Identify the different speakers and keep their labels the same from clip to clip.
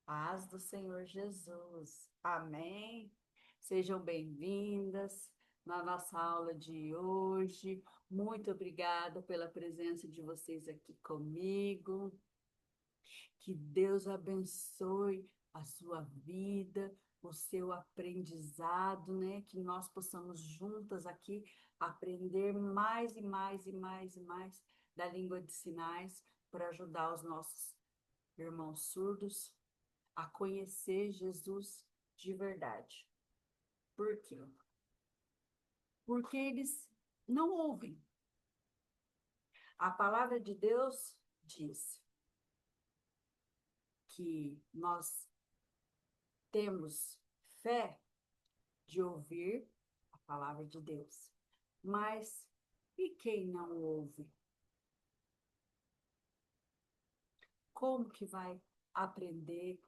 Speaker 1: Paz do Senhor Jesus. Amém. Sejam bem-vindas na nossa aula de hoje. Muito obrigada pela presença de vocês aqui comigo. Que Deus abençoe a sua vida, o seu aprendizado, né? Que nós possamos juntas aqui aprender mais e mais e mais e mais da língua de sinais para ajudar os nossos irmãos surdos a conhecer Jesus de verdade. Por quê? Porque eles não ouvem. A palavra de Deus diz que nós temos fé de ouvir a palavra de Deus. Mas e quem não ouve? Como que vai aprender,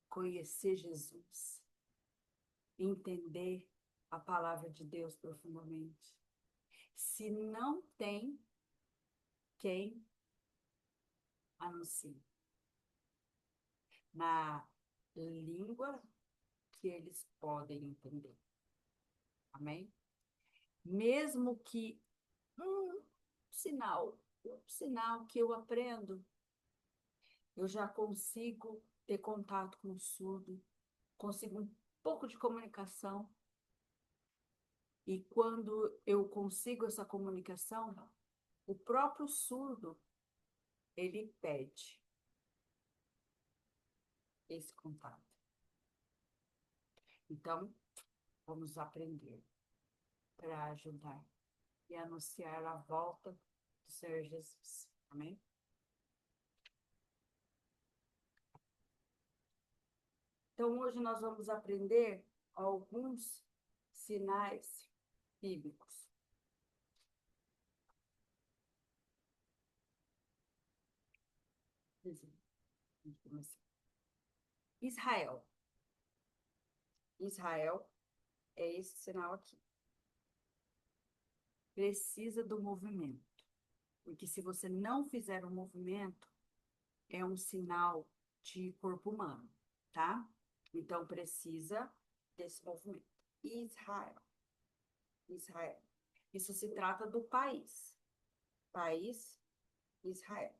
Speaker 1: conhecer Jesus, entender a palavra de Deus profundamente? Se não tem quem anuncie na língua que eles podem entender. Amém? Mesmo que um um sinal que eu aprendo, eu já consigo ter contato com o surdo, consigo um pouco de comunicação, e quando eu consigo essa comunicação, o próprio surdo, ele pede esse contato. Então, vamos aprender para ajudar e anunciar a volta do Senhor Jesus. Amém? Então, hoje nós vamos aprender alguns sinais bíblicos. Israel. Israel é esse sinal aqui. Precisa do movimento. Porque se você não fizer o movimento, é um sinal de corpo humano, tá? Então, precisa desse movimento. Israel. Israel. Isso se trata do país. País Israel.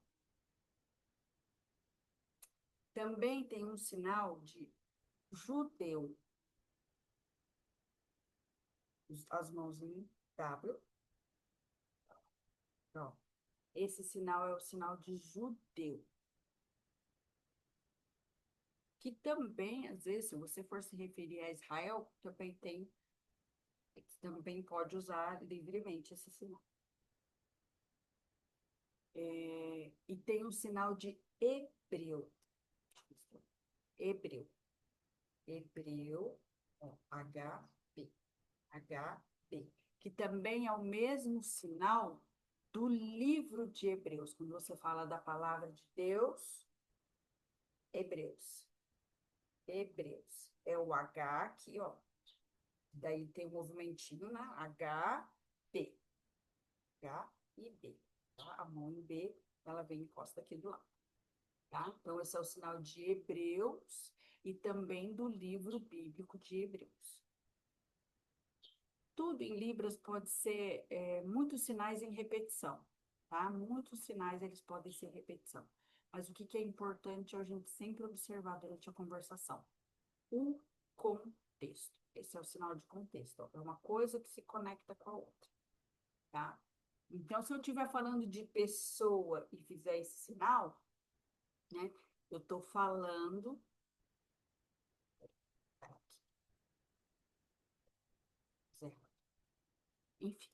Speaker 1: Também tem um sinal de judeu. As mãos em W. Ó. Esse sinal é o sinal de judeu. Que também, às vezes, se você for se referir a Israel, também pode usar livremente esse sinal. E tem um sinal de hebreu. Hebreu. Hebreu, ó, HB. HB. Que também é o mesmo sinal do livro de Hebreus. Quando você fala da palavra de Deus, Hebreus. Hebreus. É o H aqui, ó. Daí tem um movimentinho na H, B. H e B. Tá? A mão em B, ela vem e encosta aqui do lado. Tá? Então, esse é o sinal de Hebreus e também do livro bíblico de Hebreus. Tudo em Libras pode ser muitos sinais em repetição, tá? Muitos sinais eles podem ser repetição. Mas o que que é importante é a gente sempre observar durante a conversação? O contexto. Esse é o sinal de contexto. Ó. É uma coisa que se conecta com a outra, tá? Então, se eu estiver falando de pessoa e fizer esse sinal, né? Eu estou falando. Enfim,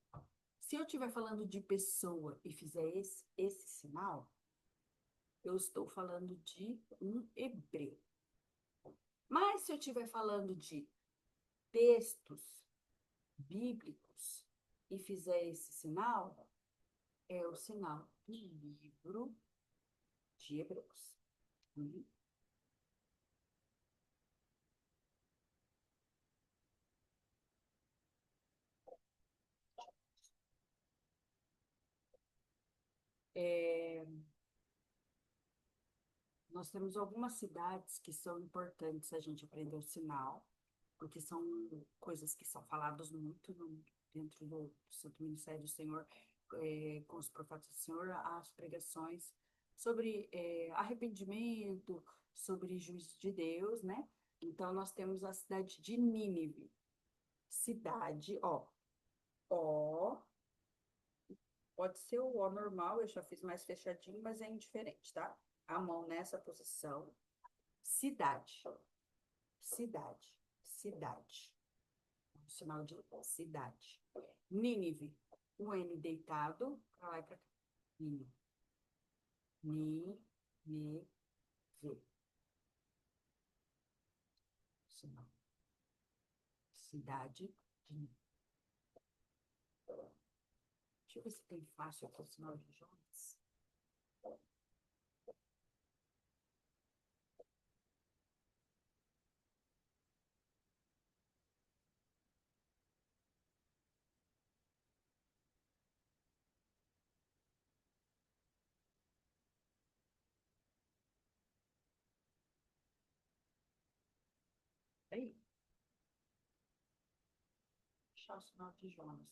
Speaker 1: se eu estiver falando de pessoa e fizer esse sinal, eu estou falando de um hebreu. Mas se eu estiver falando de textos bíblicos e fizer esse sinal, é o sinal do livro de Hebreus. Uhum. É, Nós temos algumas cidades que são importantes a gente aprender o sinal, porque são coisas que são faladas muito dentro do Santo Ministério do Senhor, com os profetas do Senhor, as pregações sobre arrependimento, sobre juízo de Deus, né? Então, nós temos a cidade de Nínive. Cidade, ó, pode ser o ó normal, eu já fiz mais fechadinho, mas é indiferente, tá? A mão nessa posição. Cidade, cidade, cidade. Sinal de cidade. Nínive, o N deitado, pra lá e pra cá. Nínive. Nínive. Sinal. Cidade de Nínive. Deixa eu ver se tem fácil aqui o sinal de Jonas. Aí, deixar o sinal de Jonas.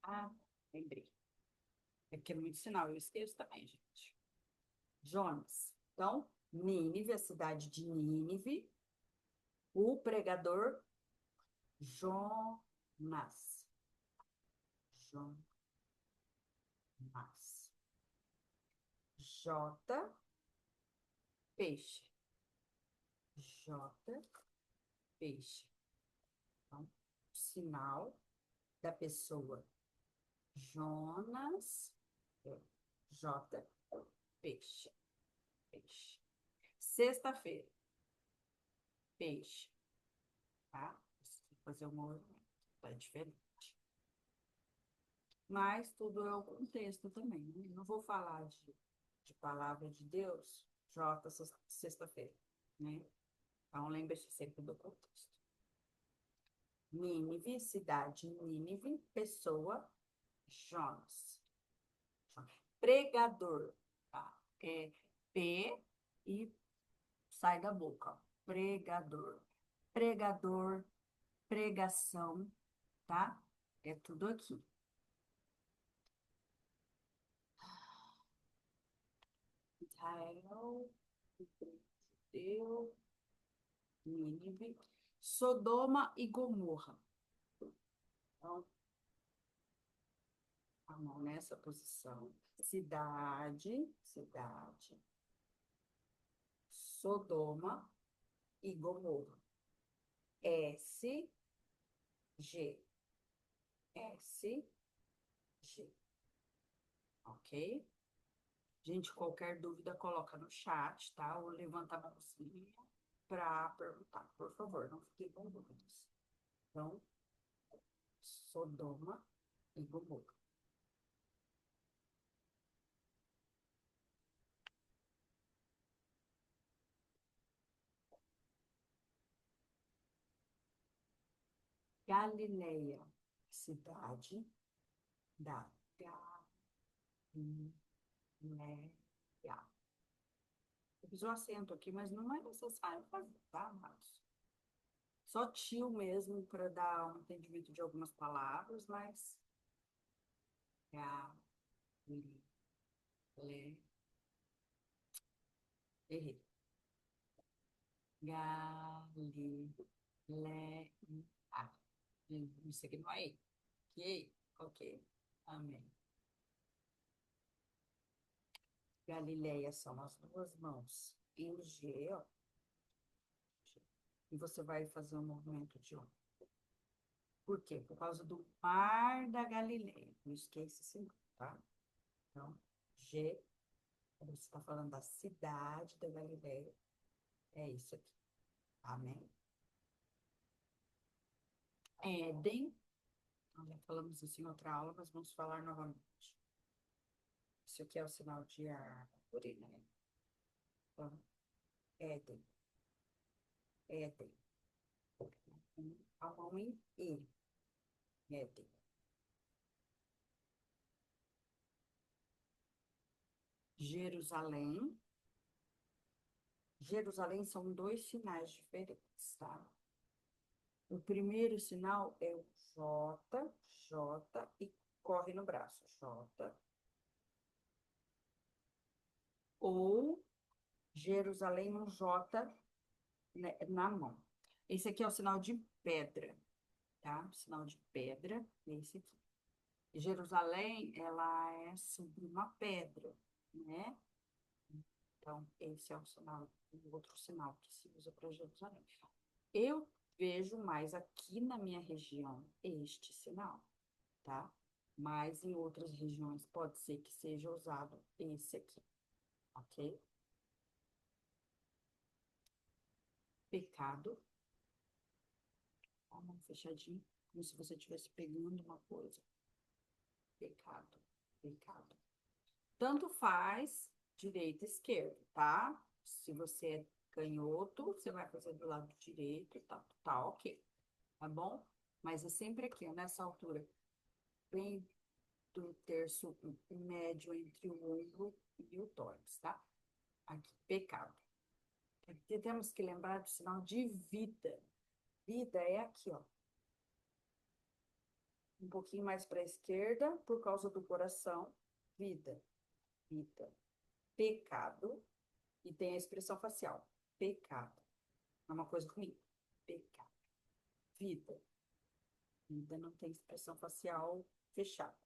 Speaker 1: Ah, lembrei. É que é muito sinal, eu esqueço também, gente. Jonas. Então, Nínive, a cidade de Nínive, o pregador Jonas. Jonas. J, peixe. J, peixe. Então, sinal da pessoa Jonas, J, peixe. Peixe. Sexta-feira, peixe. Tá? Vou fazer um movimento, tá diferente. Mas tudo é o contexto também, né? Não vou falar de palavra de Deus, J, sexta-feira, né? Então, lembre-se sempre do contexto. Nínive, cidade Nínive, pessoa Jonas. Pregador, tá? É P e sai da boca, ó. Pregador. Pregador, pregação, tá? É tudo aqui. Israel, Judeu, Nínive, Sodoma e Gomorra. Então, a mão nessa posição. Cidade, Sodoma e Gomorra. S, G, S, G. Ok? Gente, qualquer dúvida, coloca no chat, tá? Ou levanta a mãozinha para perguntar. Por favor, não fiquem com dúvidas. Então, Sodoma e Gomorra. Galileia, cidade da Galileia. Eu fiz o acento aqui, mas não é necessário fazer, tá, amados? Só tio mesmo para dar um entendimento de algumas palavras, mas Galileia. Errei. Galileia. Isso aqui não é I. Ok? Ok. Amém. Galileia são as duas mãos em G, ó. E você vai fazer um movimento de O. Por quê? Por causa do mar da Galileia. Não esqueça esse nome, tá? Então, G, quando você está falando da cidade da Galileia, é isso aqui. Amém? Éden, nós já falamos isso em outra aula, mas vamos falar novamente. Isso aqui é o sinal de árvore, né? Então, Éden, Éden. A mão em E. Éden. Jerusalém. Jerusalém são dois sinais diferentes, tá? O primeiro sinal é o J, J e corre no braço. J. Ou Jerusalém, um J, né, na mão. Esse aqui é o sinal de pedra, tá? O sinal de pedra, esse aqui. Jerusalém, ela é sobre uma pedra, né? Então, esse é o sinal, o outro sinal que se usa para Jerusalém. Eu vejo mais aqui na minha região este sinal, tá? Mas em outras regiões pode ser que seja usado esse aqui, ok? Pecado, a mão fechadinha, como se você estivesse pegando uma coisa. Pecado, pecado. Tanto faz direita e esquerda, tá? Se você é canhoto, você vai fazer do lado direito, tá ok, tá bom? Mas é sempre aqui, nessa altura, bem do terço médio entre o ombro e o tórax, tá? Aqui, pecado. Aqui temos que lembrar do sinal de vida. Vida é aqui, ó. Um pouquinho mais para a esquerda, por causa do coração. Vida, vida. Pecado. E tem a expressão facial. Pecado. É uma coisa ruim. Pecado. Vida. Vida não tem expressão facial fechada.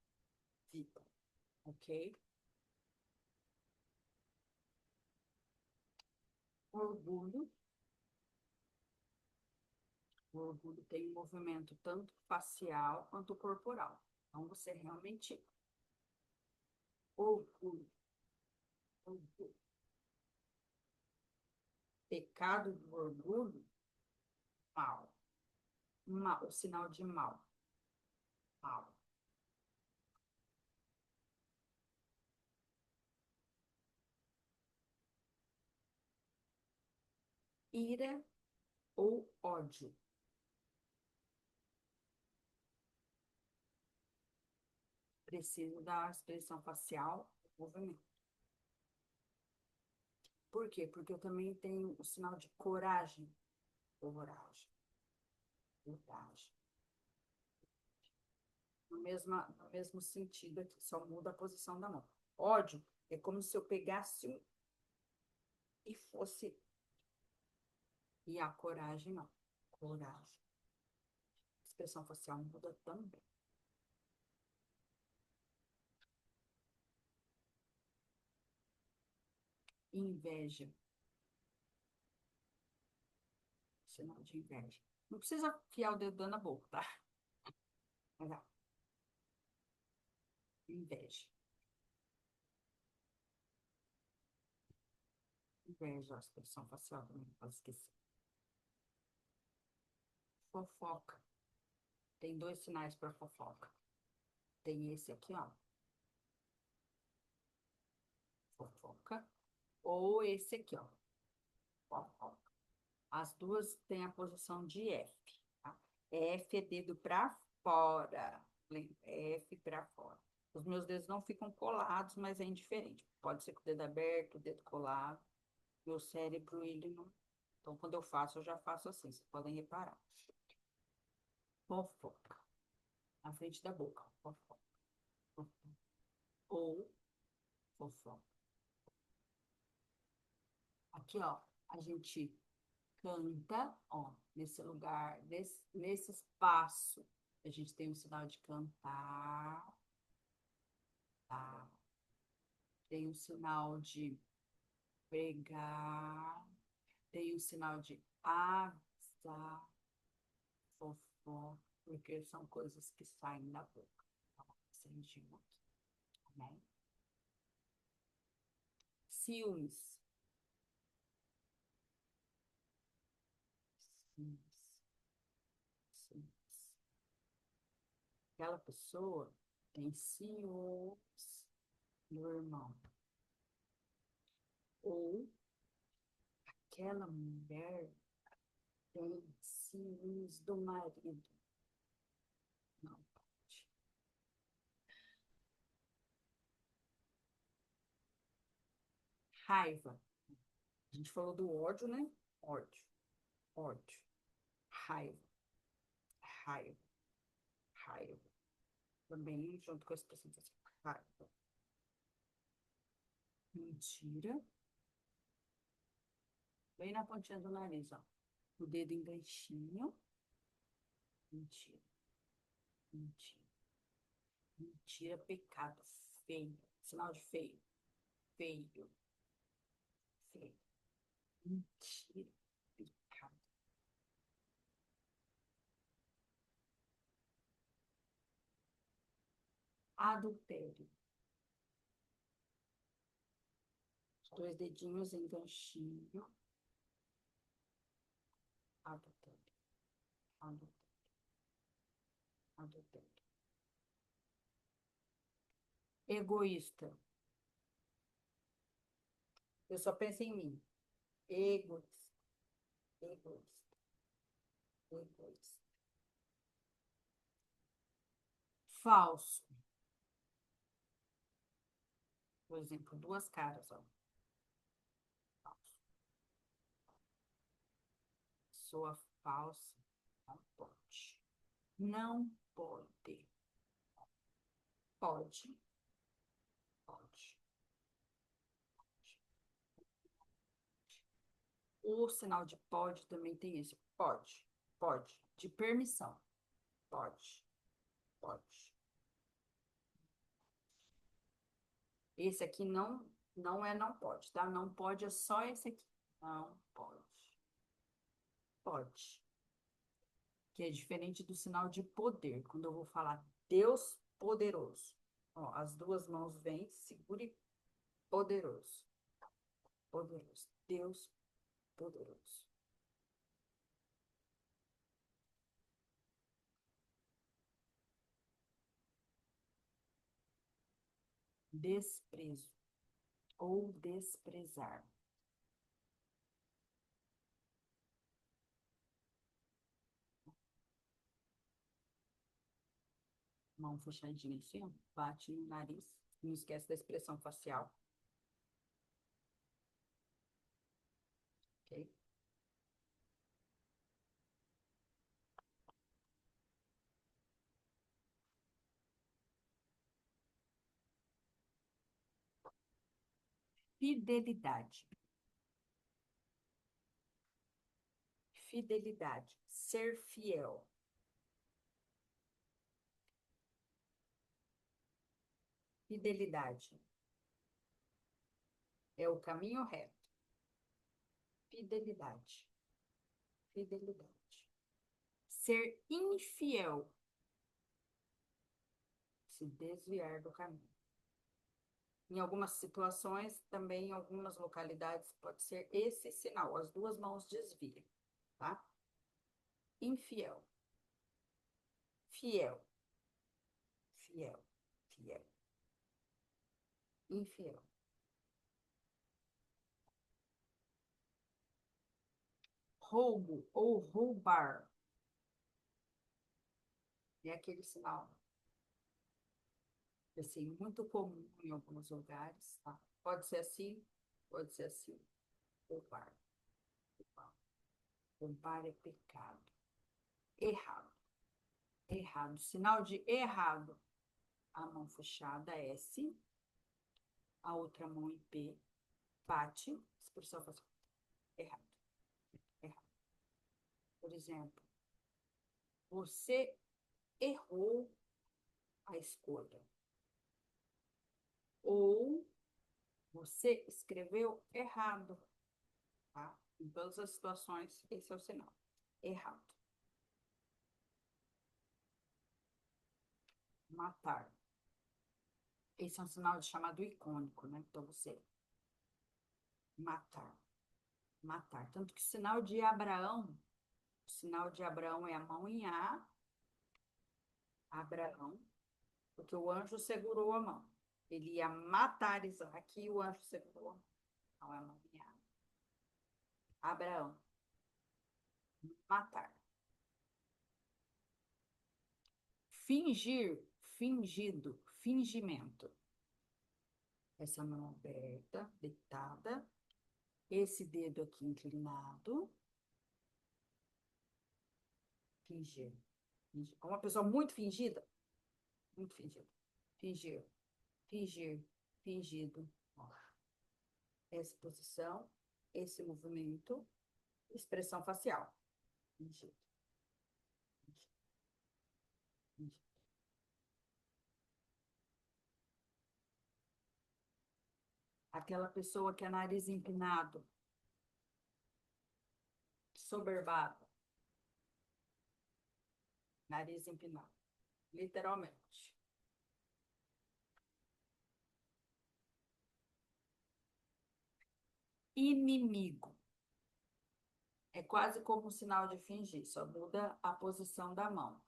Speaker 1: Vida. Ok? Orgulho. O orgulho tem um movimento tanto facial quanto corporal. Então, você realmente orgulho, orgulho. Pecado do orgulho, mal. Mal, o sinal de mal. Mal. Ira ou ódio. Preciso da expressão facial, movimento. Por quê? Porque eu também tenho o sinal de coragem. Coragem. Coragem. No mesmo sentido aqui, só muda a posição da mão. Ódio é como se eu pegasse e fosse. E a coragem, não. Coragem. Expressão facial muda também. Inveja. Sinal de inveja. Não precisa fiar o dedo na boca, tá? Mas, ó, inveja. Inveja, a expressão facial também, não pode esquecer. Fofoca. Tem dois sinais para fofoca. Tem esse aqui, ó. Fofoca. Ou esse aqui, ó. Fofoca. As duas têm a posição de F, tá? F é dedo para fora. Lembra? F para fora. Os meus dedos não ficam colados, mas é indiferente. Pode ser com o dedo aberto, o dedo colado. Meu cérebro, ele não. Então, quando eu faço, eu já faço assim. Vocês podem reparar. Fofoca. Na frente da boca. Fofoca. Fofoca. Ou fofoca. Aqui, ó, a gente canta, ó, nesse lugar, nesse espaço, a gente tem o sinal de cantar, tá? Tem o sinal de pregar, tem o sinal de avisar, fofoca, porque são coisas que saem da boca. Então, acendinho aqui, né? Ciúmes. Ciúmes. Ciúmes. Aquela pessoa tem ciúmes do irmão. Ou aquela mulher tem ciúmes do marido. Não. Raiva. A gente falou do ódio, né? Ódio, ódio. Raiva, raiva, raiva. Também junto com a expressão assim, raiva. Mentira. Bem na pontinha do nariz, ó. O dedo enganchinho. Mentira, mentira. Mentira, pecado, feio. Sinal de feio, feio, feio. Mentira, pecado. Adultério. Os dois dedinhos enganchinho. Adultério, adultério, adultério. Egoísta. Eu só penso em mim. Egoísta, egoísta, egoísta. Falso. Por exemplo, duas caras, ó. Falso. Pessoa falsa. Não pode. Não pode. Pode. Pode. O sinal de pode também tem esse. Pode. Pode. De permissão. Pode. Pode. Esse aqui não é não pode, tá? Não pode é só esse aqui. Não pode. Pode. Que é diferente do sinal de poder. Quando eu vou falar Deus poderoso. Ó, as duas mãos vêm, segure poderoso. Poderoso. Deus poderoso. Desprezo ou desprezar. Mão fechadinha assim, ó, bate no nariz. Não esquece da expressão facial, ok? Fidelidade. Fidelidade. Ser fiel. Fidelidade. É o caminho reto. Fidelidade. Fidelidade. Ser infiel. Se desviar do caminho. Em algumas situações, também em algumas localidades, pode ser esse sinal. As duas mãos desviam, tá? Infiel. Fiel. Fiel. Fiel. Infiel. Roubo ou roubar. É aquele sinal, assim, muito comum em alguns lugares, tá? Pode ser assim, pode ser assim. Roubar. Roubar. Roubar é pecado. Errado. Errado. Sinal de errado. A mão fechada, S. A outra mão em P. Bate. Expressão faz errado. Errado. Por exemplo, você errou a escolha. Ou você escreveu errado, tá? Em todas as situações, esse é o sinal. Errado. Matar. Esse é um sinal de chamado icônico, né? Então, você matar. Matar. Tanto que o sinal de Abraão é a mão em A, Abraão, porque o anjo segurou a mão. Ele ia matar Isaac e o anjo segurou a mão. Então, é a mão em A. Abraão. Matar. Fingir, fingido, fingimento. essa mão aberta, deitada, esse dedo aqui inclinado, fingir. Uma pessoa muito fingida, muito fingida. Fingir, fingir, fingido. Ó. Essa posição, esse movimento, expressão facial. Fingido, fingido, fingido. Aquela pessoa que é nariz empinado, soberbado, nariz empinado, literalmente. Inimigo. É quase como um sinal de fingir, só muda a posição da mão.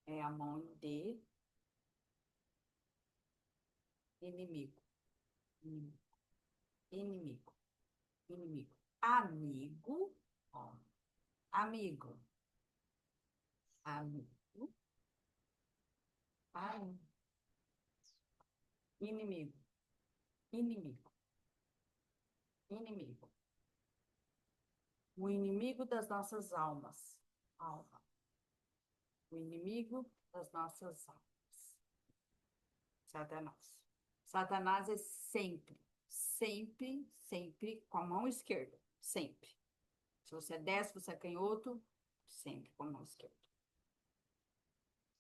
Speaker 1: É a mão em D, inimigo, inimigo, inimigo, inimigo. Amigo, ó, amigo, amigo, amigo, inimigo, inimigo, inimigo. O inimigo das nossas almas. Alma. O inimigo das nossas almas. Satanás. Satanás é sempre, sempre, sempre com a mão esquerda. Sempre. Se você é destro, você é canhoto, sempre com a mão esquerda.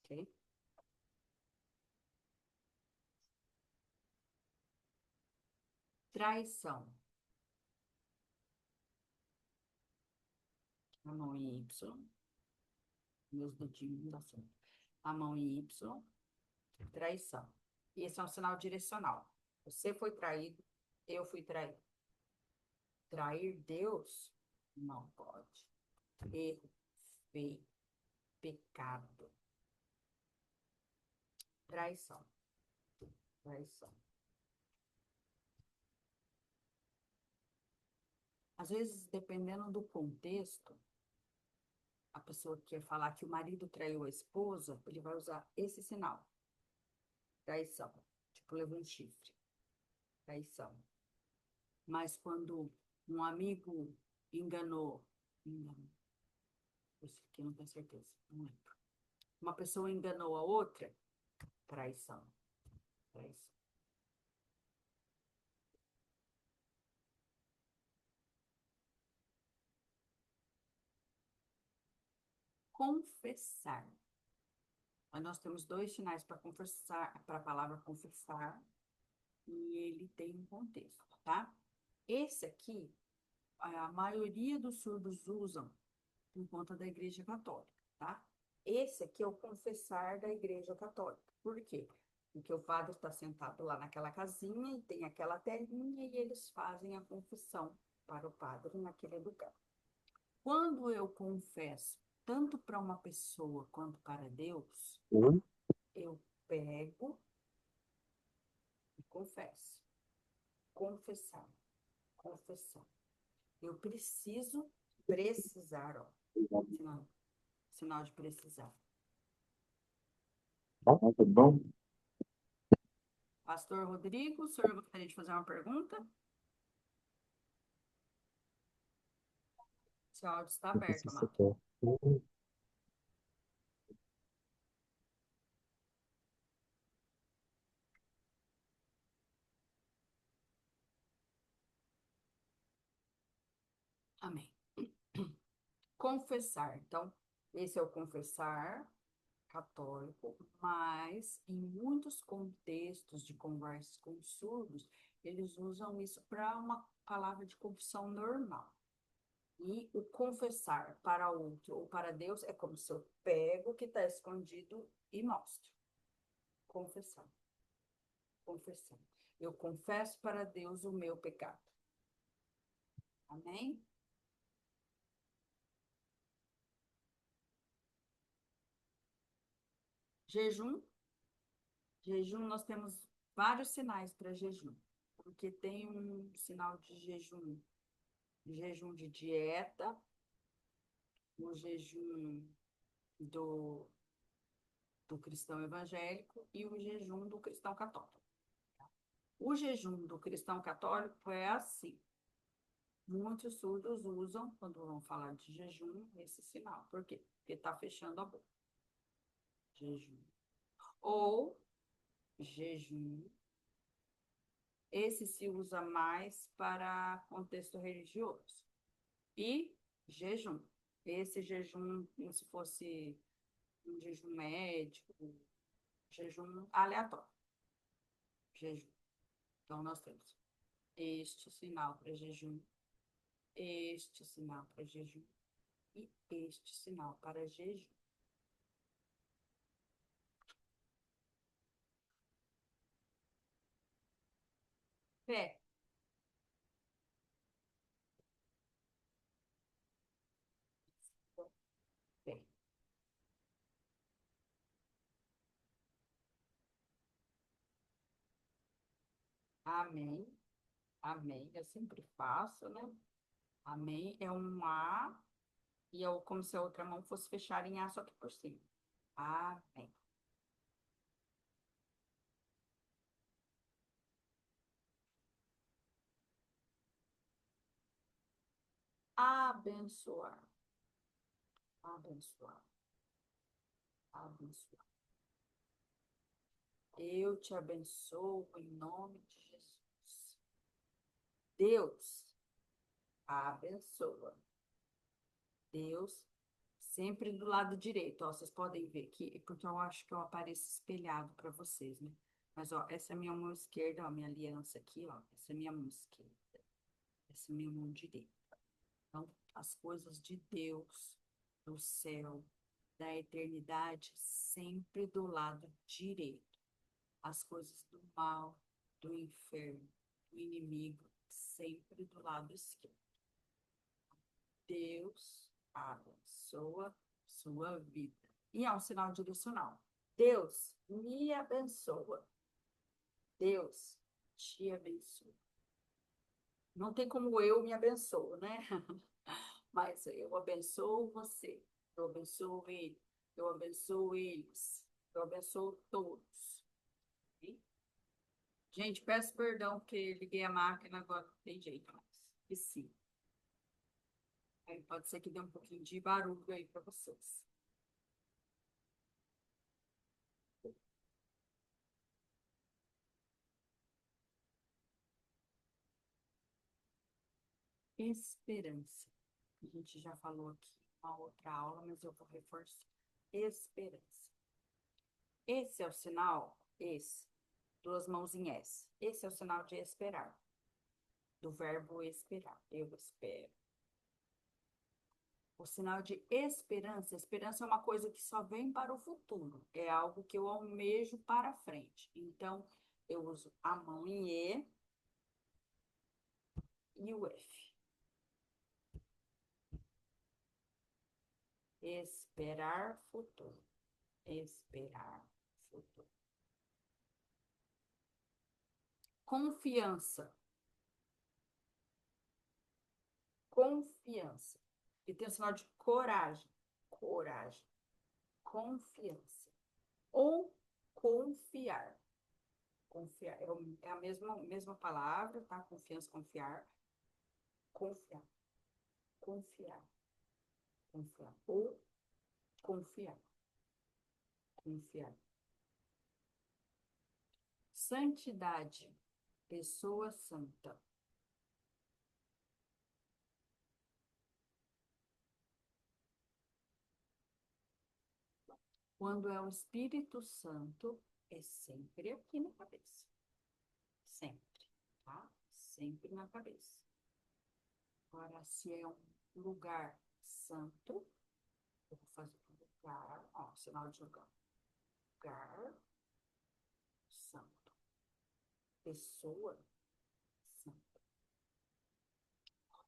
Speaker 1: Ok? Traição. A mão em Y. Meus dedinhos da frente. A mão em Y. Traição. Esse é um sinal direcional. Você foi traído, eu fui traído. Trair Deus? Não pode. Erro, feio, pecado. Traição. Traição. Às vezes, dependendo do contexto, a pessoa que quer falar que o marido traiu a esposa, ele vai usar esse sinal. Traição. Tipo, levou um chifre. Traição. Mas quando um amigo enganou, esse aqui não tenho certeza, não lembro. Uma pessoa enganou a outra, traição. Traição. Confessar. Mas nós temos dois sinais para confessar, para a palavra confessar, e ele tem um contexto, tá? Esse aqui, a maioria dos surdos usam por conta da Igreja Católica, tá? Esse aqui é o confessar da Igreja Católica. Por quê? Porque o padre está sentado lá naquela casinha e tem aquela telinha e eles fazem a confissão para o padre naquele lugar. Quando eu confesso, tanto para uma pessoa quanto para Deus, eu pego e confesso. Confessar, confessar. Eu preciso precisar, ó. Sinal, sinal de precisar.
Speaker 2: Ah, tá bom.
Speaker 1: Pastor Rodrigo, o senhor gostaria de fazer uma pergunta? Seu áudio está
Speaker 2: Não sei se
Speaker 1: aberto,
Speaker 2: você
Speaker 1: amado.
Speaker 2: quer.
Speaker 1: Amém. Confessar. Então, esse é o confessar católico, mas em muitos contextos de conversas com surdos, eles usam isso para uma palavra de confissão normal. E o confessar para outro ou para Deus é como se eu pego o que está escondido e mostro. Confessar. Confessar. Eu confesso para Deus o meu pecado. Amém? Jejum. Jejum, nós temos vários sinais para jejum. Porque tem um sinal de jejum de dieta, o jejum do, do cristão evangélico e o jejum do cristão católico. O jejum do cristão católico é assim. Muitos surdos usam, quando vão falar de jejum, esse sinal. Por quê? Porque está fechando a boca. Jejum. Ou jejum. Esse se usa mais para contexto religioso. E jejum. Esse jejum, como se fosse um jejum médico, jejum aleatório. Jejum. Então, nós temos este sinal para jejum, este sinal para jejum e este sinal para jejum. Fé. Fé. Amém. Amém. Eu sempre faço, né? Amém. É um A e é como se a outra mão fosse fechar em A, só que por cima. Amém. Abençoar. Abençoar. Abençoar. Eu te abençoo em nome de Jesus. Deus abençoa. Deus sempre do lado direito. Ó, vocês podem ver aqui, porque eu acho que eu apareço espelhado para vocês, né? Mas, ó, essa é a minha mão esquerda, ó, minha aliança aqui, ó. Essa é a minha mão esquerda. Essa é a minha mão direita. Então, as coisas de Deus, do céu, da eternidade, sempre do lado direito. As coisas do mal, do inferno, do inimigo, sempre do lado esquerdo. Deus abençoa sua vida. E é um sinal direcional. Deus me abençoa. Deus te abençoa. Não tem como eu me abençoo, né? Mas eu abençoo você. Eu abençoo ele. Eu abençoo eles. Eu abençoo todos. Ok? Gente, peço perdão porque liguei a máquina agora não tem jeito mais. E sim. Aí pode ser que dê um pouquinho de barulho aí para vocês. Esperança. A gente já falou aqui uma outra aula, mas eu vou reforçar. Esperança. Esse é o sinal, esse, duas mãos em S. Esse é o sinal de esperar, do verbo esperar. Eu espero. O sinal de esperança. Esperança é uma coisa que só vem para o futuro. É algo que eu almejo para frente. Então, eu uso a mão em E o F. Esperar futuro. Esperar futuro. Confiança. Confiança. E tem o sinal de coragem. Coragem. Confiança. Ou confiar. Confiar. É a mesma palavra, tá? Confiança, confiar. Confiar. Confiar. Confiar. Ou confiar. Confiar. Santidade. Pessoa santa. Quando é o Espírito Santo, é sempre aqui na cabeça. Sempre, tá? Sempre na cabeça. Agora, se é um lugar santo, eu vou fazer um lugar, ó, sinal de lugar. Lugar santo. Pessoa santa.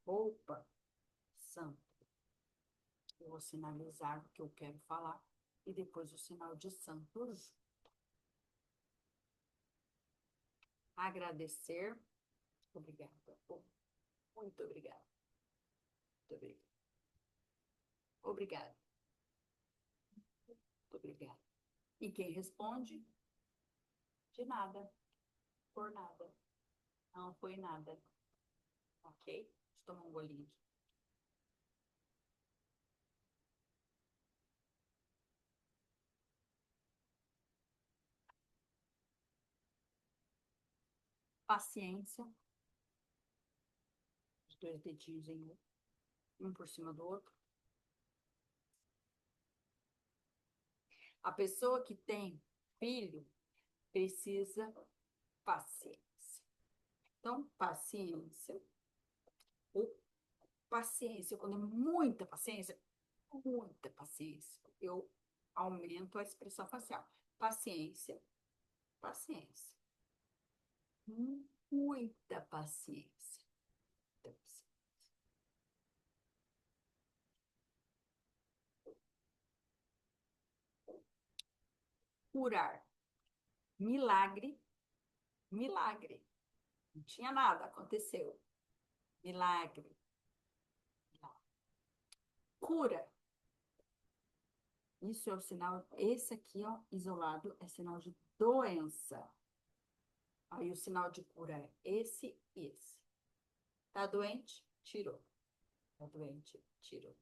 Speaker 1: Roupa santa. Eu vou sinalizar o que eu quero falar e depois o sinal de santos. Agradecer. Obrigada. Muito obrigada. Muito obrigada. Obrigada. Muito obrigada. E quem responde? De nada. Por nada. Não foi nada. Ok? Deixa eu tomar um golinho aqui. Paciência. Os dois dedinhos em um por cima do outro. A pessoa que tem filho precisa paciência. Então, paciência. Ou paciência, quando é muita paciência, eu aumento a expressão facial. Paciência, paciência. Muita paciência. Muita paciência. Curar. Milagre, milagre. Não tinha nada, aconteceu. Milagre. Cura. Isso é o sinal. Esse aqui, ó, isolado, é sinal de doença. Aí o sinal de cura é esse e esse. Tá doente? Tirou. Tá doente? Tirou.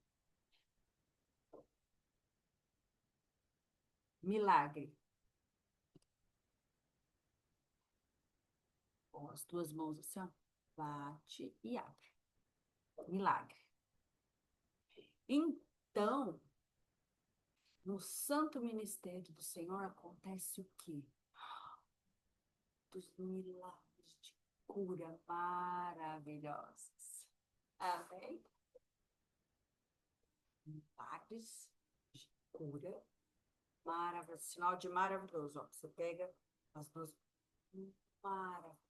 Speaker 1: Milagre. Com as duas mãos assim, ó. Bate e abre. Milagre. Então, no santo ministério do Senhor acontece o quê? Dos milagres de cura maravilhosos. Amém? Milagres de cura maravilhoso. Sinal de maravilhoso. Ó. Você pega as duas. Maravilhoso.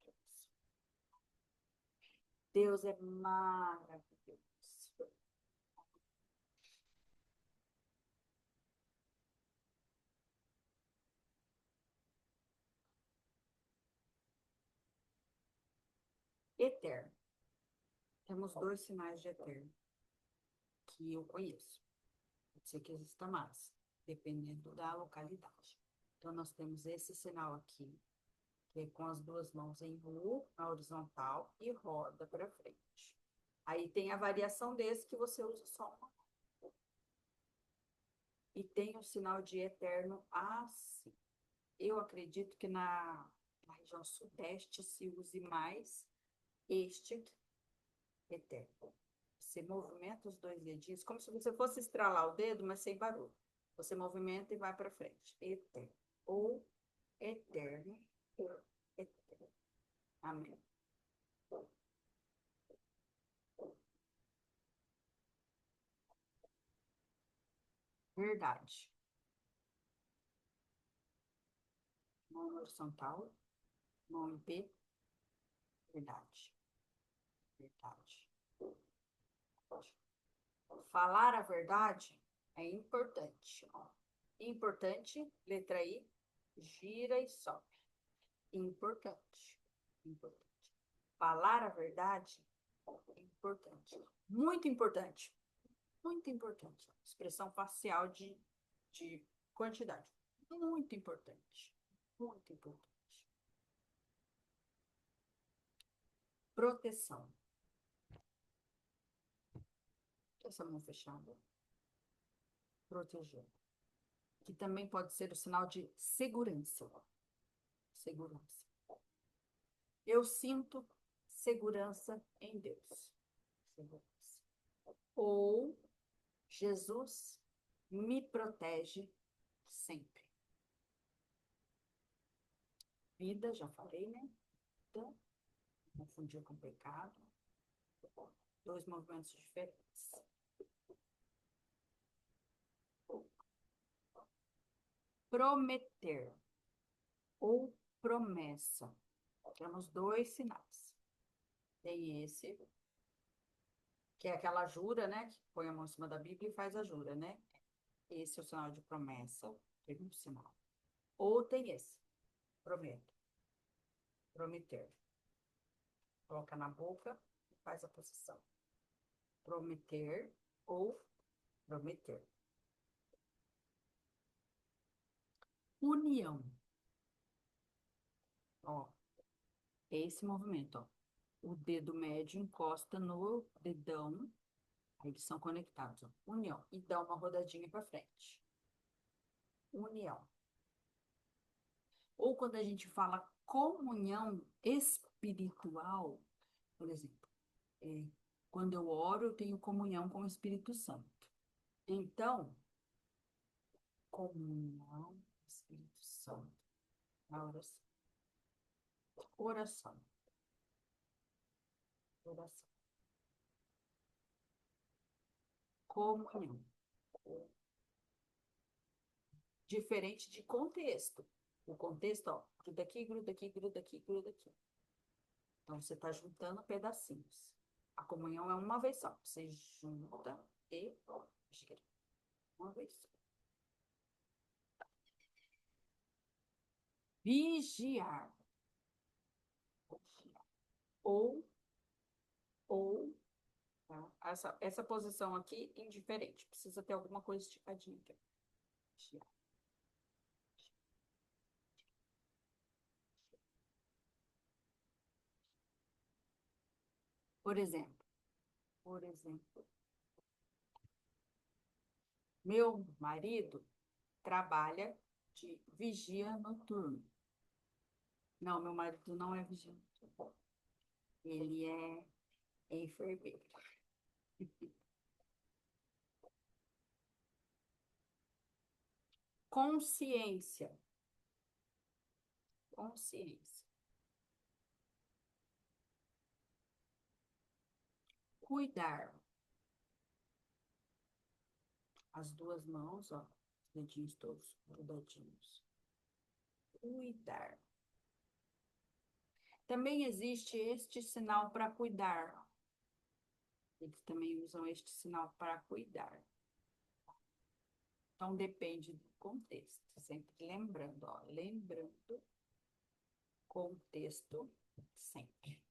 Speaker 1: Deus é maravilhoso. Eterno. Temos dois sinais de eterno que eu conheço. Pode ser que exista mais, dependendo da localidade. Então, nós temos esse sinal aqui, que é com as duas mãos em U, na horizontal, e roda para frente. Aí tem a variação desse que você usa só uma. E tem o sinal de eterno assim. Eu acredito que na região sudeste se use mais este aqui, eterno. Você movimenta os dois dedinhos, como se você fosse estralar o dedo, mas sem barulho. Você movimenta e vai para frente. Eterno. Ou eterno. Ou eterno. Amém. Verdade. Mão horizontal. Mão em P. Verdade. Verdade. Falar a verdade é importante. Ó. Importante, letra I, gira e sobe. Importante. Importante. Falar a verdade é importante. Muito importante. Muito importante. Expressão facial de quantidade. Muito importante. Muito importante. Proteção. Essa mão fechada. Proteger. Que também pode ser o sinal de segurança. Segurança. Eu sinto segurança em Deus. Segurança. Ou Jesus me protege sempre. Vida, já falei, né? Então, confundir com pecado. Dois movimentos diferentes. Prometer ou promessa. Temos dois sinais. Tem esse, que é aquela jura, né? Que põe a mão em cima da Bíblia e faz a jura, né? Esse é o sinal de promessa, tem um sinal. Ou tem esse, prometo, prometer. Coloca na boca e faz a posição. Prometer ou prometer. União. Ó, É esse movimento, ó. O dedo médio encosta no dedão, aí eles são conectados, ó. União. E dá uma rodadinha para frente. União. Ou quando a gente fala comunhão espiritual, por exemplo, é, quando eu oro, eu tenho comunhão com o Espírito Santo. Então, comunhão, Espírito Santo, na oração. Oração, oração. Comunhão. Diferente de contexto. O contexto, ó, gruda aqui, gruda aqui, gruda aqui, gruda aqui. Então, você está juntando pedacinhos. A comunhão é uma vez só. Você junta e gira. Uma vez só. Vigiar. Ou, ou, tá? Essa posição aqui, indiferente. Precisa ter alguma coisa esticadinha aqui. Vigiar. Por exemplo, por exemplo, meu marido trabalha de vigia noturno. Não, meu marido não é vigia noturno. Ele é enfermeiro. Consciência. Consciência. Cuidar. As duas mãos, ó, os dedinhos todos grudadinhos. Cuidar. Também existe este sinal para cuidar. Eles também usam este sinal para cuidar. Então, depende do contexto. Sempre lembrando, ó, lembrando, contexto, sempre.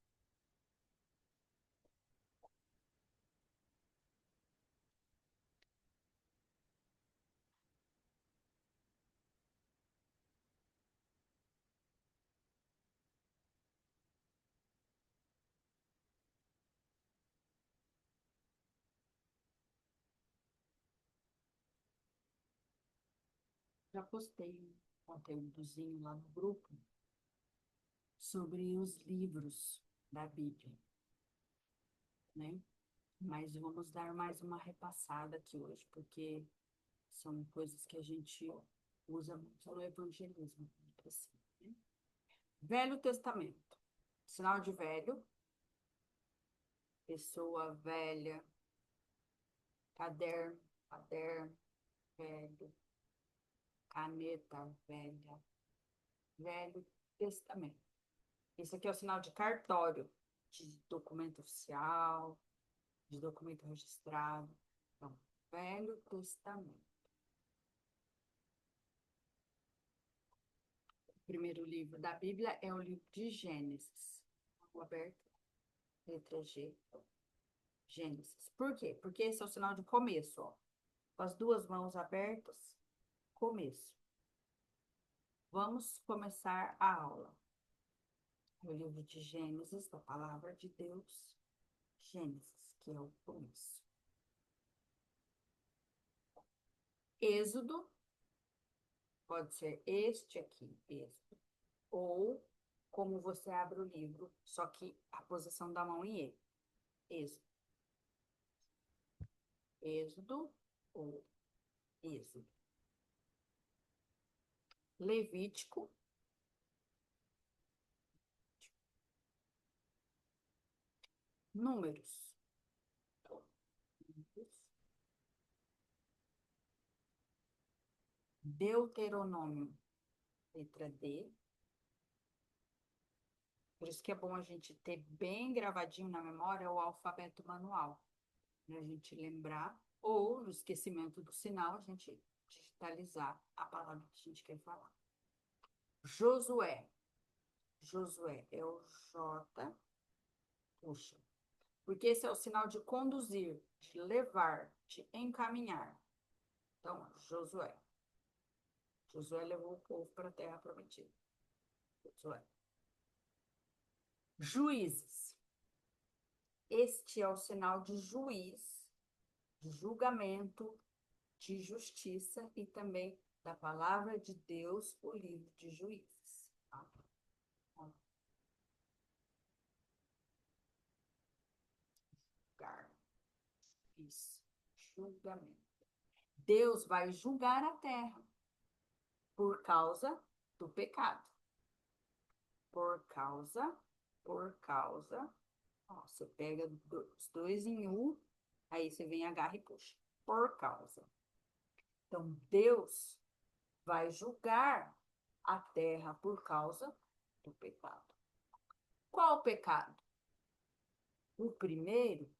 Speaker 1: Já postei um conteúdozinho lá no grupo sobre os livros da Bíblia, né? Mas vamos dar mais uma repassada aqui hoje, porque são coisas que a gente usa muito no evangelismo, assim, né? Velho Testamento. Sinal de velho, pessoa velha, caderno, caderno, velho, caneta velha, Velho Testamento. Isso aqui é o sinal de cartório, de documento oficial, de documento registrado. Então, Velho Testamento. O primeiro livro da Bíblia é o livro de Gênesis. Mão aberta, letra G. Gênesis. Por quê? Porque esse é o sinal de começo, ó. Com as duas mãos abertas, começo. Vamos começar a aula. O livro de Gênesis, da palavra de Deus. Gênesis, que é o começo. Êxodo, pode ser este aqui, Êxodo. Ou como você abre o livro, só que a posição da mão em E. Êxodo. Êxodo ou Êxodo. Levítico. Números. Deuteronômio. Letra D. Por isso que é bom a gente ter bem gravadinho na memória o alfabeto manual, para a gente lembrar, ou no esquecimento do sinal, a gente digitalizar a palavra que a gente quer falar. Josué. Josué é o J, puxa, porque esse é o sinal de conduzir, de levar, de encaminhar. Então, Josué. Josué levou o povo para a terra prometida. Josué. Juízes. Este é o sinal de juiz, de julgamento, de justiça e também da palavra de Deus, o livro de Juízes. Tá? Julgar. Isso. Julgamento. Deus vai julgar a terra por causa do pecado. Por causa. Ó, você pega os dois em um, aí você vem, agarra e puxa. Por causa. Então, Deus vai julgar a terra por causa do pecado. Qual o pecado? O primeiro,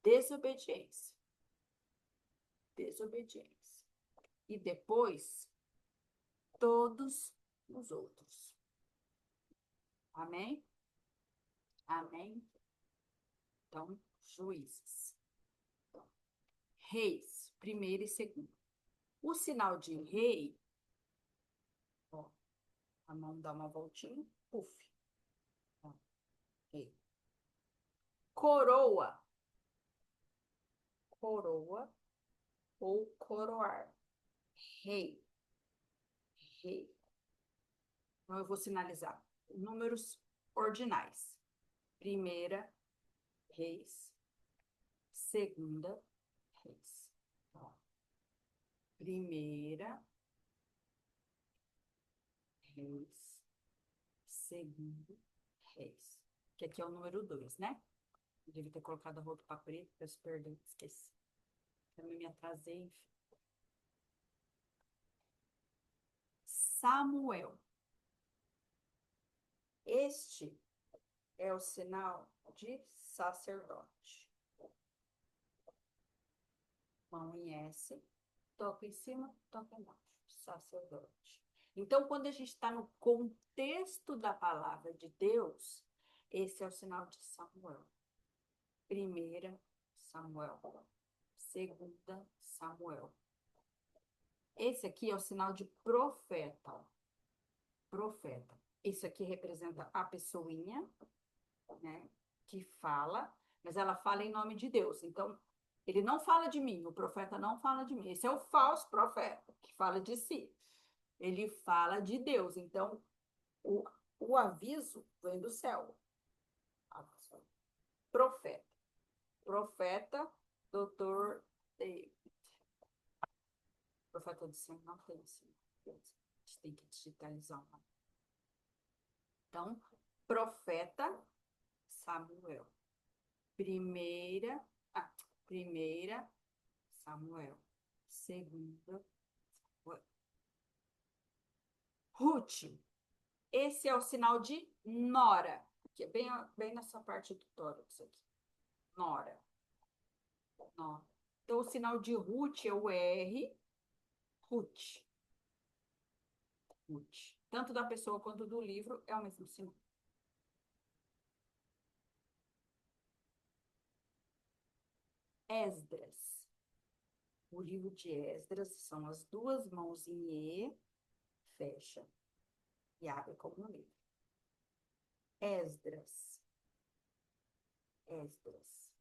Speaker 1: desobediência. Desobediência. E depois, todos os outros. Amém? Amém? Então, juízes. Reis, primeiro e segundo. O sinal de rei, ó, a mão dá uma voltinha, puf. Ó, rei. Coroa, coroa ou coroar. Rei, rei. Então, eu vou sinalizar números ordinais. Primeira, reis. Segunda, reis. Ó, primeira, reis. Segundo, reis. Que aqui é o número 2, né? Eu devia ter colocado a roupa para preto, peço perdão, esqueci. Também me atrasei, enfim. Samuel. Este é o sinal de sacerdote. Mão em S, toca em cima, toca embaixo. Sacerdote. Então, quando a gente está no contexto da palavra de Deus, esse é o sinal de Samuel. Primeira, Samuel. Segunda, Samuel. Esse aqui é o sinal de profeta. Ó. Profeta. Isso aqui representa a pessoinha, né, que fala, mas ela fala em nome de Deus. Então, ele não fala de mim, o profeta não fala de mim. Esse é o falso profeta, que fala de si. Ele fala de Deus. Então, o, o aviso vem do céu. Profeta. Profeta, doutor David. Profeta do Senhor não tem assim. A gente tem que digitalizar. Então, profeta Samuel. Primeira, primeira Samuel. Segunda, Samuel. Ruth. Esse é o sinal de nora, que é bem nessa parte do tórax aqui. Nora. Nora. Então, o sinal de Ruth é o R, Ruth. Ruth. Tanto da pessoa quanto do livro é o mesmo sinal. Esdras. O livro de Esdras são as duas mãos em E, fecha e abre como um livro. Esdras. Esdras.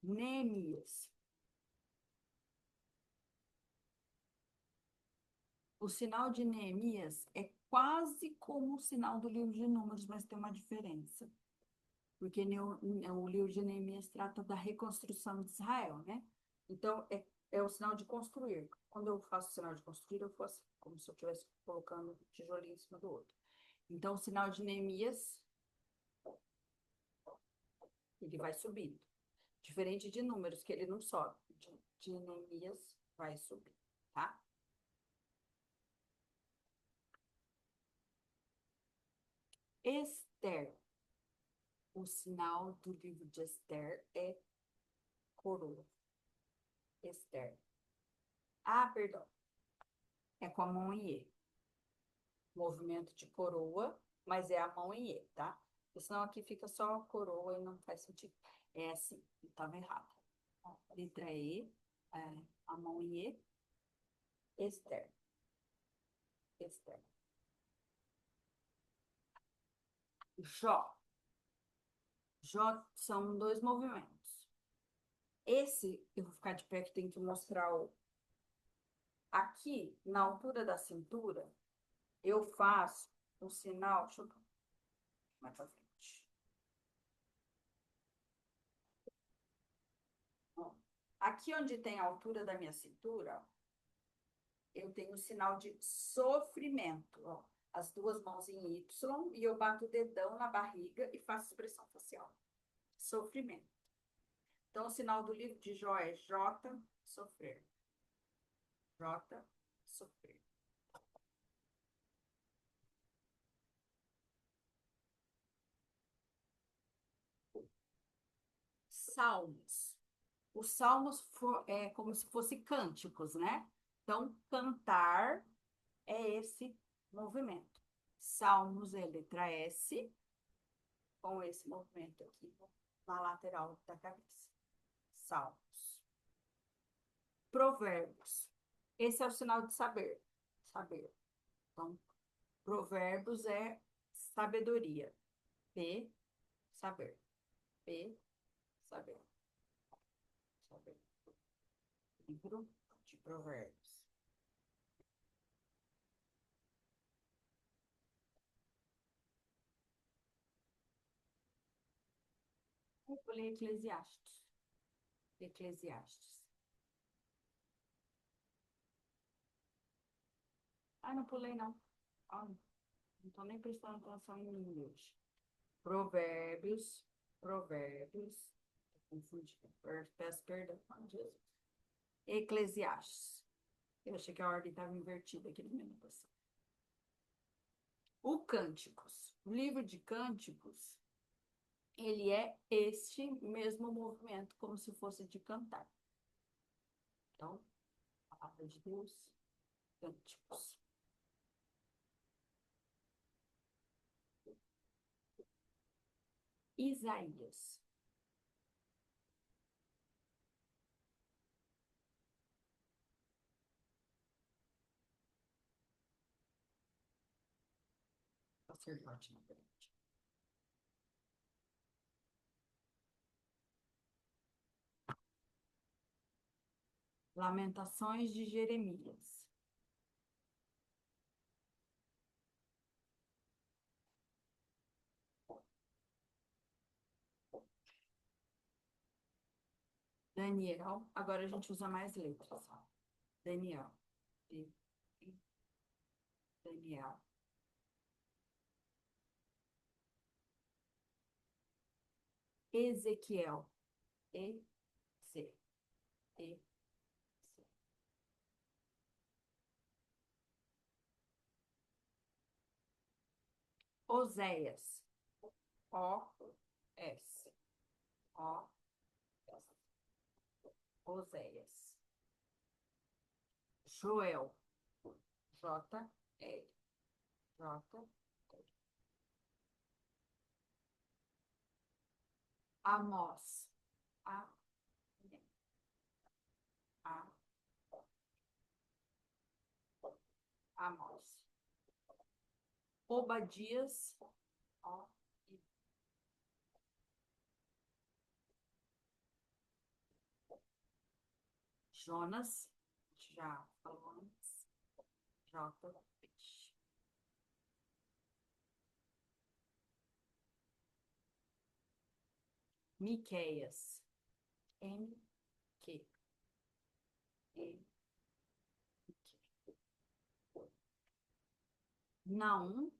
Speaker 1: Neemias. O sinal de Neemias é quase como o sinal do livro de Números, mas tem uma diferença. Porque o livro de Neemias trata da reconstrução de Israel, né? Então, é o sinal de construir. Quando eu faço o sinal de construir, eu faço como se eu estivesse colocando um tijolinho em cima do outro. Então, o sinal de Neemias, ele vai subindo. Diferente de Números, que ele não sobe. De Neemias, vai subir, tá? Esther. O sinal do livro de Esther é coroa. Esther. Ah, perdão. É com a mão em E. Movimento de coroa, mas é a mão em E, tá? Porque senão aqui fica só coroa e não faz sentido. É assim, estava errado. Ó, letra E, a mão em E, Esther. Esther. Jó. Jó são dois movimentos. Esse, eu vou ficar de pé que tem que mostrar o. Aqui, na altura da cintura, eu faço o sinal. Deixa eu mais pra frente. Ó, aqui onde tem a altura da minha cintura, ó, eu tenho o sinal de sofrimento. Ó, as duas mãos em Y e eu bato o dedão na barriga e faço expressão facial. Sofrimento. Então, o sinal do livro de Jó é J, sofrer. J, sofrer. Salmos. Os salmos é como se fossem cânticos, né? Então, cantar é esse movimento. Salmos é letra S, com esse movimento aqui na lateral da cabeça. Salmos. Provérbios. Esse é o sinal de saber. Saber. Então, provérbios é sabedoria. P, saber. P, saber. Saber. Livro de provérbios. Eu falei Eclesiastes. Eclesiastes. Ah, não pulei, não. Ah, não estou nem prestando atenção em mim hoje. Provérbios, provérbios. Confundi. Peço perdão, Jesus. Eclesiastes. Eu achei que a ordem estava invertida aqui no meu passado. O Cânticos. O livro de Cânticos, ele é este mesmo movimento, como se fosse de cantar. Então, a palavra de Deus, Cânticos. Isaías. Sacerdote, na verdade. Lamentações de Jeremias. Daniel. Agora a gente usa mais letras. Ó. Daniel. Daniel. Ezequiel. E, C. E, C. Oséias. O, S. O, S. Oséias. Joel. J, L. J, L. Amós. A, N. A, Amós. Obadias. O, I. Jonas. Já falou antes. J, peixe. Miqueias. M, Q. E, Q. Naum.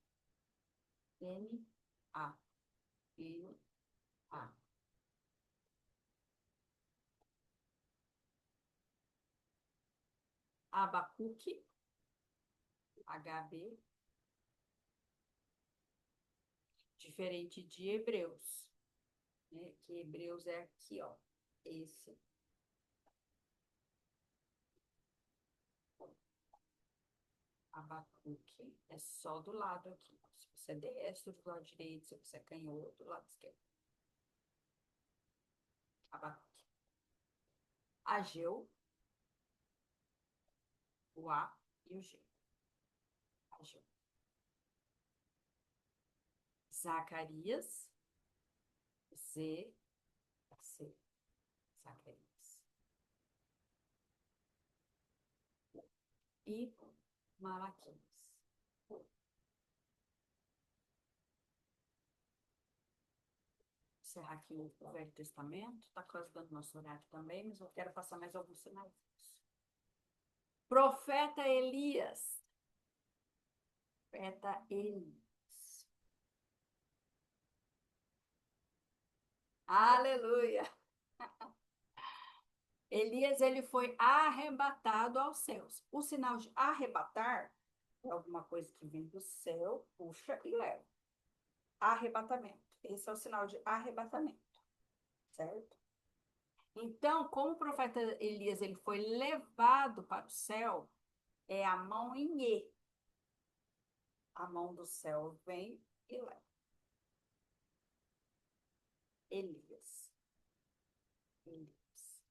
Speaker 1: N, A. N, A. Abacuque. HB. Diferente de Hebreus, né? Que Hebreus é aqui, ó. Esse. Abacuque é só do lado aqui. Se você é destro, do lado direito. Se você é canhoto, do lado esquerdo. Abacuque. Ageu. O A e o G. Ageu. Zacarias, Z, C, Zacarias. E Malaquias. Encerrar aqui o Velho Testamento, está quase dando nosso horário também, mas eu quero passar mais alguns sinais. Profeta Elias. Profeta Elias. Aleluia. Elias, ele foi arrebatado aos céus. O sinal de arrebatar é alguma coisa que vem do céu, puxa e leva. Arrebatamento. Esse é o sinal de arrebatamento, certo? Então, como o profeta Elias ele foi levado para o céu, é a mão em E. A mão do céu vem e leva. Elias. Elias.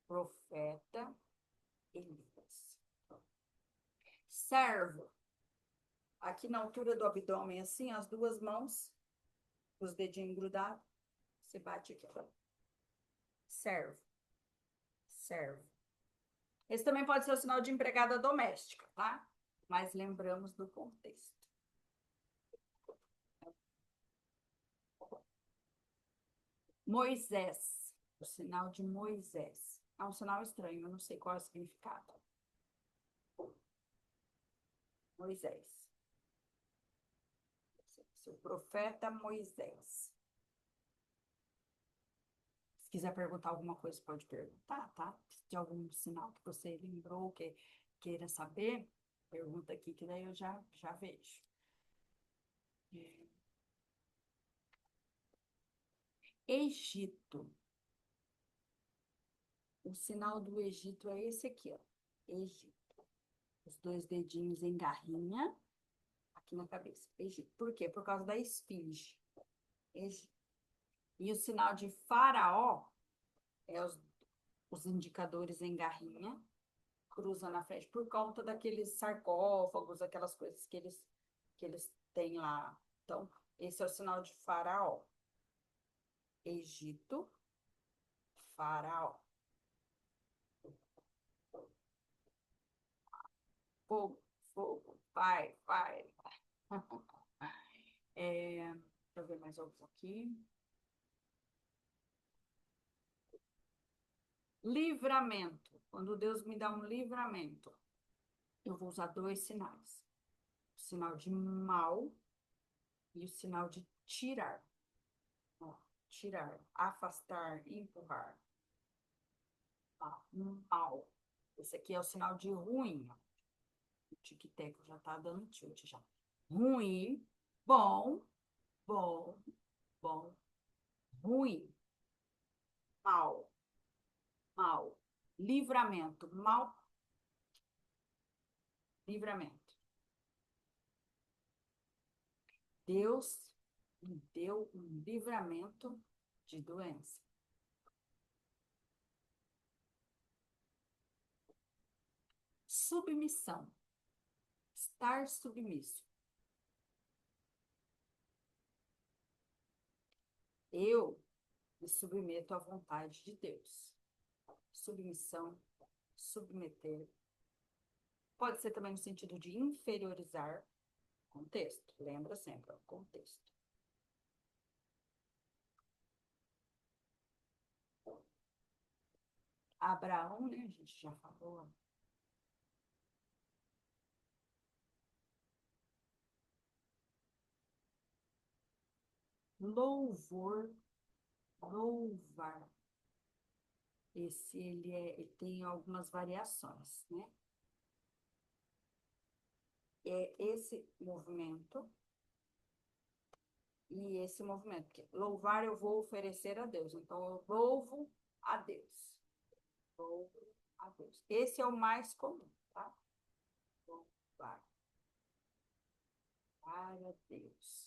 Speaker 1: Profeta Elias. Servo. Aqui na altura do abdômen, assim, as duas mãos, os dedinhos grudados, você bate aqui. Servo. Servo. Esse também pode ser o sinal de empregada doméstica, tá? Mas lembramos do contexto. Moisés. O sinal de Moisés. É um sinal estranho, eu não sei qual é o significado. Moisés. O profeta Moisés. Se quiser perguntar alguma coisa, pode perguntar, tá? De algum sinal que você lembrou, que queira saber, pergunta aqui, que daí eu já vejo. Egito. O sinal do Egito é esse aqui, ó. Egito. Os dois dedinhos em garrinha, aqui na cabeça. Egito. Por quê? Por causa da esfinge. Egito. E o sinal de faraó é os indicadores em garrinha, cruza na frente, por conta daqueles sarcófagos, aquelas coisas que eles têm lá. Então, esse é o sinal de faraó. Egito, faraó. Fogo, fogo, vai, vai. Deixa eu ver mais alguns aqui. Livramento. Quando Deus me dá um livramento, eu vou usar dois sinais. O sinal de mal e o sinal de tirar. Ó, tirar, afastar, empurrar. Mal. Esse aqui é o sinal de ruim. O tic-teco já tá dando tilt já. Ruim, bom, bom, bom, ruim, mal, mal. Livramento, mal, livramento. Deus me deu um livramento de doença. Submissão. Estar submisso. Eu me submeto à vontade de Deus. Submissão, submeter. Pode ser também no sentido de inferiorizar. Contexto. Lembra sempre, ó, contexto. Abraão, né? A gente já falou. Louvor, louvar. Ele tem algumas variações, né? É esse movimento e esse movimento. Porque louvar eu vou oferecer a Deus. Então, eu louvo a Deus. Louvo a Deus. Esse é o mais comum, tá? Louvar para Deus.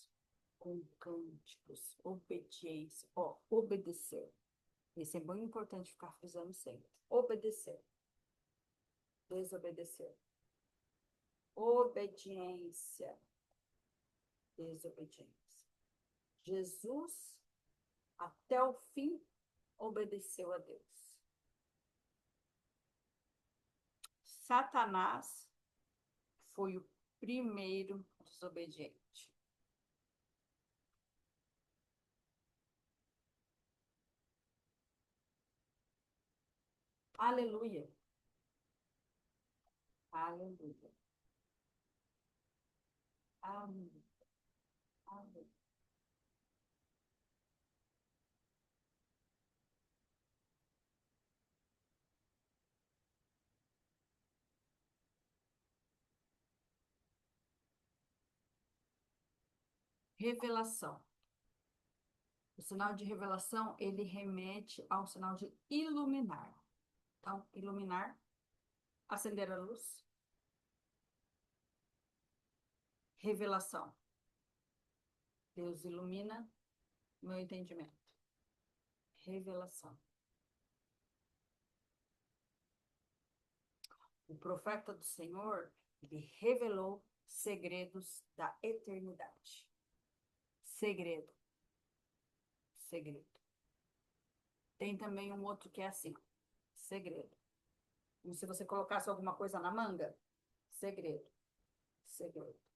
Speaker 1: Com cânticos, obediência. Ó, obedecer. Esse é muito importante ficar frisando sempre. Obedecer. Desobedecer. Obediência. Desobediência. Jesus, até o fim, obedeceu a Deus. Satanás foi o primeiro desobediente. Aleluia. Aleluia. Aleluia. Aleluia. Revelação. O sinal de revelação, ele remete ao sinal de iluminar. Então, iluminar, acender a luz, revelação. Deus ilumina meu entendimento. Revelação. O profeta do Senhor, ele revelou segredos da eternidade. Segredo. Segredo. Tem também um outro que é assim, segredo. Como se você colocasse alguma coisa na manga, segredo. Segredo.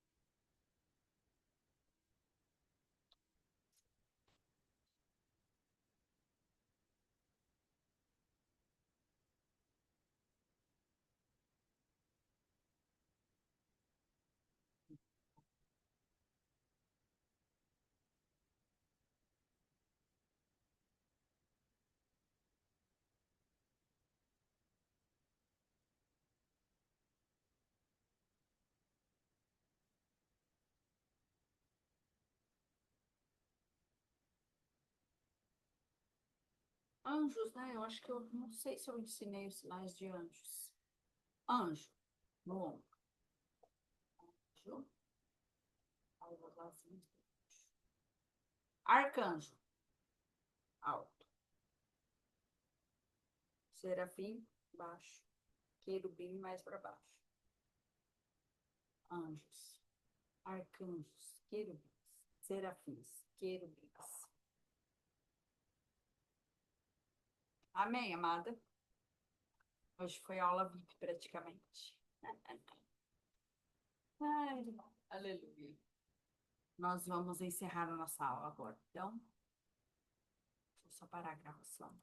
Speaker 1: Anjos, né? Eu acho que eu não sei se eu ensinei os sinais de anjos. Anjo, no ombro. Anjo, aí eu vou lá assim. Arcanjo, alto. Serafim, baixo. Querubim, mais para baixo. Anjos, arcanjos, querubins, serafins, querubins. Amém, amada? Hoje foi aula VIP praticamente. Ai, aleluia. Nós vamos encerrar a nossa aula agora. Então, deixa eu só parar a gravação.